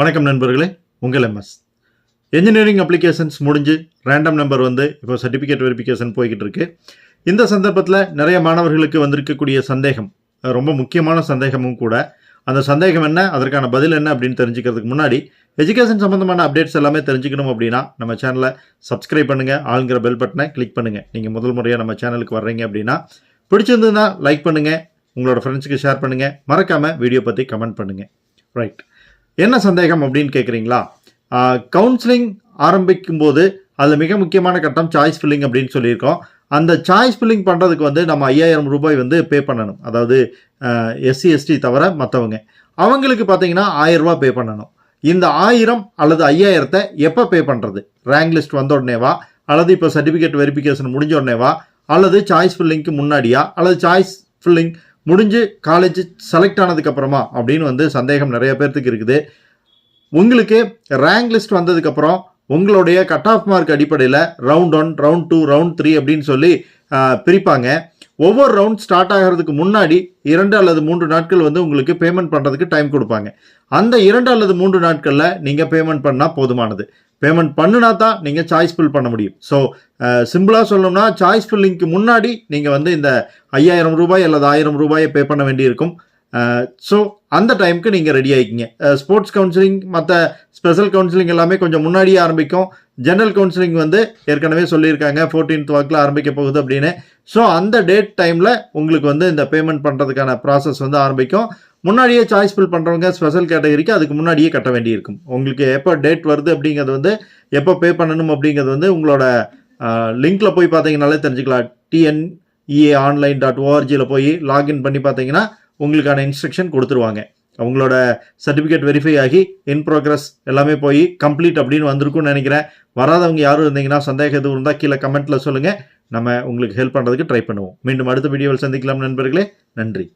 வணக்கம் நண்பர்களே, உங்கள் எம்எஸ் என்ஜினியரிங் அப்ளிகேஷன்ஸ் முடிஞ்சு ரேண்டம் நம்பர் வந்து இப்போ சர்டிஃபிகேட் வெரிஃபிகேஷன் போய்கிட்டு இருக்கு. இந்த சந்தர்ப்பத்தில் நிறைய மாணவர்களுக்கு வந்திருக்கக்கூடிய சந்தேகம் ரொம்ப முக்கியமான சந்தேகமும் கூட. அந்த சந்தேகம் என்ன, அதற்கான பதில் என்ன அப்படின்னு தெரிஞ்சுக்கிறதுக்கு முன்னாடி எஜுகேஷன் சம்மந்தமான அப்டேட்ஸ் எல்லாமே தெரிஞ்சுக்கணும் அப்படின்னா நம்ம சேனலை சப்ஸ்கிரைப் பண்ணுங்கள், ஆளுங்கிற பெல் பட்டனை கிளிக் பண்ணுங்கள். நீங்கள் முதல் முறையாக நம்ம சேனலுக்கு வர்றீங்க அப்படின்னா பிடிச்சிருந்ததுன்னா லைக் பண்ணுங்கள், உங்களோட ஃப்ரெண்ட்ஸுக்கு ஷேர் பண்ணுங்கள், மறக்காமல் வீடியோ பற்றி கமெண்ட் பண்ணுங்கள். ரைட், என்ன சந்தேகம் அப்படின்னு கேட்குறீங்களா? கவுன்சிலிங் ஆரம்பிக்கும் போது அதில் மிக முக்கியமான கட்டம் சாய்ஸ் ஃபில்லிங் அப்படின்னு சொல்லியிருக்கோம். அந்த சாய்ஸ் ஃபில்லிங் பண்ணுறதுக்கு வந்து நம்ம 5000 ரூபாய் வந்து பே பண்ணணும். அதாவது எஸ்சி எஸ்டி தவிர மற்றவங்க அவங்களுக்கு பார்த்தீங்கன்னா 1000 ரூபா பே பண்ணணும். இந்த 1000 அல்லது 5000 எப்போ பே பண்ணுறது? ரேங்க் லிஸ்ட் வந்த உடனேவா, அல்லது இப்போ சர்டிஃபிகேட் வெரிஃபிகேஷன் முடிஞ்ச உடனேவா, அல்லது சாய்ஸ் ஃபில்லிங்க்கு முன்னாடியா, அல்லது சாய்ஸ் ஃபில்லிங் முடிஞ்சு காலேஜ் செலக்ட் ஆனதுக்கப்புறமா அப்படின்னு வந்து சந்தேகம் நிறைய பேர்த்துக்கு இருக்குது. உங்களுக்கு ரேங்க் லிஸ்ட் வந்ததுக்கப்புறம் உங்களுடைய கட் ஆஃப் மார்க் அடிப்படையில் ரவுண்ட் 1, ரவுண்ட் 2, ரவுண்ட் 3 அப்படின்னு சொல்லி பிரிப்பாங்க. ஒவ்வொரு ரவுண்ட் ஸ்டார்ட் ஆகிறதுக்கு முன்னாடி 2 அல்லது 3 நாட்கள் வந்து உங்களுக்கு பேமெண்ட் பண்ணுறதுக்கு டைம் கொடுப்பாங்க. அந்த 2 அல்லது 3 நாட்களில் நீங்கள் பேமெண்ட் பண்ணால் போதுமானது. பேமெண்ட் பண்ணினா தான் நீங்கள் சாய்ஸ் ஃபில் பண்ண முடியும். ஸோ சிம்பிளாக சொல்லணும்னா சாய்ஸ் ஃபில்லிங்க்கு முன்னாடி நீங்கள் வந்து இந்த 5000 ரூபாய் அல்லது 1000 ரூபாயை பே பண்ண வேண்டியிருக்கும். ஸோ அந்த டைமுக்கு நீங்கள் ரெடி ஆகிக்கிங்க. ஸ்போர்ட்ஸ் கவுன்சிலிங் மற்ற ஸ்பெஷல் கவுன்சிலிங் எல்லாமே கொஞ்சம் முன்னாடியே ஆரம்பிக்கும். ஜென்ரல் கவுன்சிலிங் வந்து ஏற்கனவே சொல்லியிருக்காங்க 14th வாக்கில் ஆரம்பிக்க போகுது அப்படின்னு. ஸோ அந்த டேட் டைமில் உங்களுக்கு வந்து இந்த பேமெண்ட் பண்ணுறதுக்கான ப்ராசஸ் வந்து ஆரம்பிக்கும். முன்னாடியே சாய்ஸ் ஃபில் பண்ணுறவங்க ஸ்பெஷல் கேட்டகரிக்கு அதுக்கு முன்னாடியே கட்ட வேண்டியிருக்கும். உங்களுக்கு எப்போ டேட் வருது அப்படிங்கிறது வந்து எப்போ பே பண்ணணும் அப்படிங்கிறது வந்து உங்களோட லிங்க்கில் போய் பார்த்தீங்கன்னாலே தெரிஞ்சுக்கலாம். tneaonline.orgயில் போய் லாகின் பண்ணி பார்த்தீங்கன்னா உங்களுக்கான இன்ஸ்ட்ரக்ஷன் கொடுத்துருவாங்க. உங்களோட சர்டிஃபிகேட் வெரிஃபை ஆகி இன் ப்ரோக்ரஸ் எல்லாமே போய் கம்ப்ளீட் அப்படின்னு வந்திருக்கும்னு நினைக்கிறேன். வராதவங்க யாரும் இருந்தீங்கன்னா சந்தேகம் எதுவும் இருந்தால் கீழே கமெண்ட்டில் சொல்லுங்கள். நம்ம உங்களுக்கு ஹெல்ப் பண்ணுறதுக்கு ட்ரை பண்ணுவோம். மீண்டும் அடுத்த வீடியோவில் சந்திக்கலாம் நண்பர்களே. நன்றி.